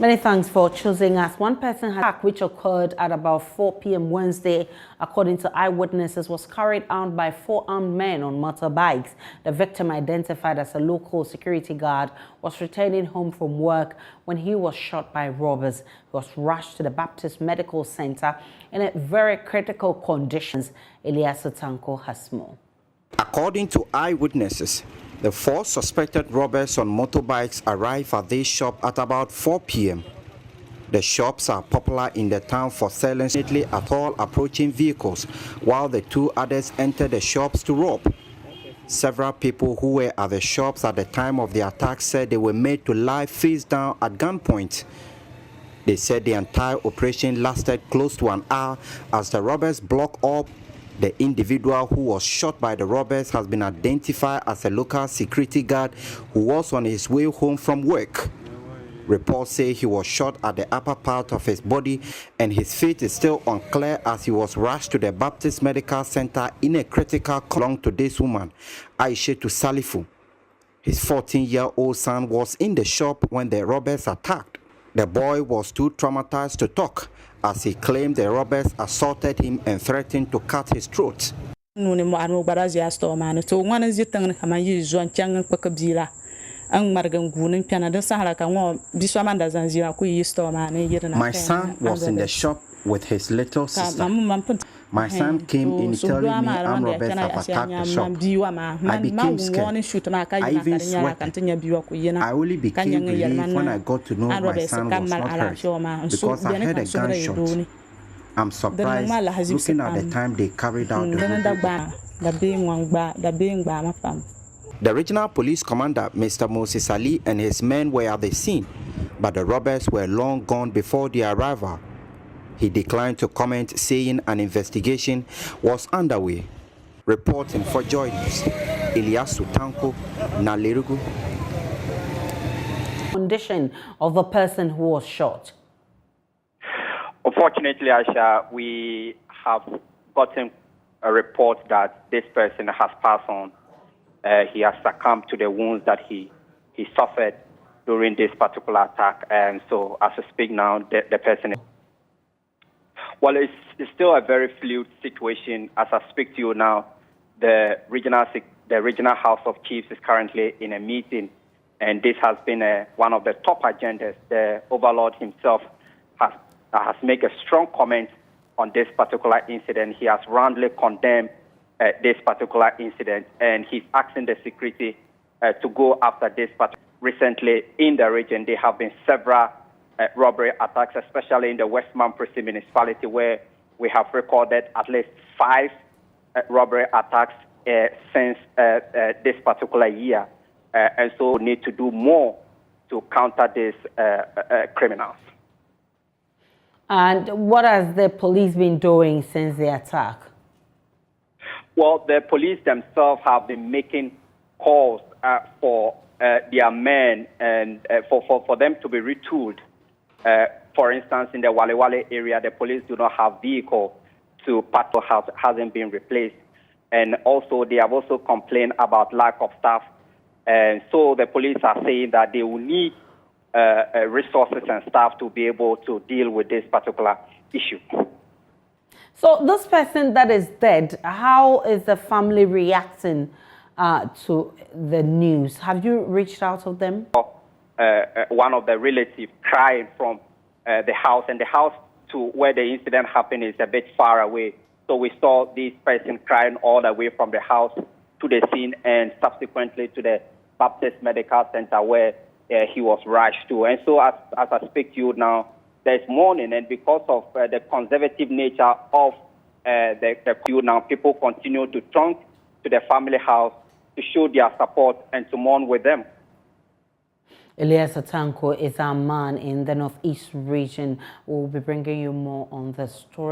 Many thanks for choosing us. One person attack which occurred at about 4 p.m. Wednesday, according to eyewitnesses, was carried out by 4 armed men on motorbikes. The victim, identified as a local security guard, was returning home from work when he was shot by robbers. He was rushed to the Baptist Medical Center in a very critical conditions. Elias Otanko has more. According to eyewitnesses, the 4 suspected robbers on motorbikes arrived at this shop at about 4 p.m. The shops are popular in the town for selling at all approaching vehicles, while the 2 others entered the shops to rob. Several people who were at the shops at the time of the attack said they were made to lie face down at gunpoint. They said the entire operation lasted close to an hour as the robbers blocked up. The individual who was shot by the robbers has been identified as a local security guard who was on his way home from work. Reports say he was shot at the upper part of his body and his fate is still unclear as he was rushed to the Baptist Medical Center in a critical condition. To this woman, Aisha Salifu. His 14-year-old son was in the shop when the robbers attacked. The boy was too traumatized to talk, as he claimed the robbers assaulted him and threatened to cut his throat. The My son was in the shop with his little sister. My son came in telling me armed robbers have attacked the shop. I became scared. I even sweated. I only became relieved when I got to know my son was not hurt because I heard a gunshot. I'm surprised looking at the time they carried out the The regional police commander, Mr. Moses Ali, and his men were at the scene, but the robbers were long gone before their arrival. He declined to comment, saying an investigation was underway. Reporting for Joy News, Elias Otanko, Nalerigu. Condition of the person who was shot. Unfortunately, Aisha, we have gotten a report that this person has passed on. He has succumbed to the wounds that he suffered during this particular attack. And so as I speak now, the person... Well, it's still a very fluid situation. As I speak to you now, the regional House of Chiefs is currently in a meeting, and this has been one of the top agendas. The Overlord himself has made a strong comment on this particular incident. He has roundly condemned this particular incident, and he's asking the security to go after this. But recently in the region, there have been several robbery attacks, especially in the West Mamprisi municipality, where we have recorded at least 5 robbery attacks since this particular year. And so we need to do more to counter these criminals. And what has the police been doing since the attack? Well, the police themselves have been making calls for their men and for them to be retooled. For instance, in the Wale area, the police do not have vehicle to patrol, hasn't been replaced. And also, they have also complained about lack of staff. And so the police are saying that they will need resources and staff to be able to deal with this particular issue. So this person that is dead, how is the family reacting to the news? Have you reached out to them? One of the relatives crying from the house, and the house to where the incident happened is a bit far away. So we saw this person crying all the way from the house to the scene and subsequently to the Baptist Medical Center where he was rushed to. And so as I speak to you now, there's mourning, and because of the conservative nature of the queue now, people continue to trunk to the family house to show their support and to mourn with them. Elias Otanko is our man in the Northeast region. We'll be bringing you more on the story.